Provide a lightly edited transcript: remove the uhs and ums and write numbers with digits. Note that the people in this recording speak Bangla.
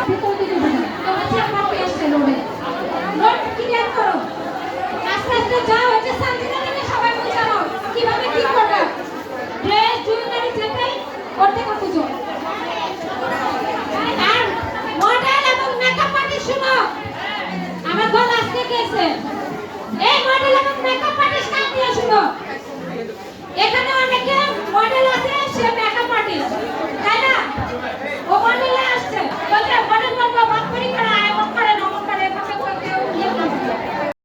ভিতরে দিকে ঢুকো তোমরা চেক মারতে আসছে রোডে রোড ক্লিয়ার করো আস্তে আস্তে যাও হচ্ছে সামনে সবাই বুঝাও কিভাবে কি করবে ড্রেস জুয়েলারি যেটাই করতে করতে যাও আর মডেল এবং মেকআপ আর্টিস্ট শুনো আমার গলা আজকে গেছে এই মডেল এবং মেকআপ আর্টিস্ট কাজ দিয়ে শুনো এখানে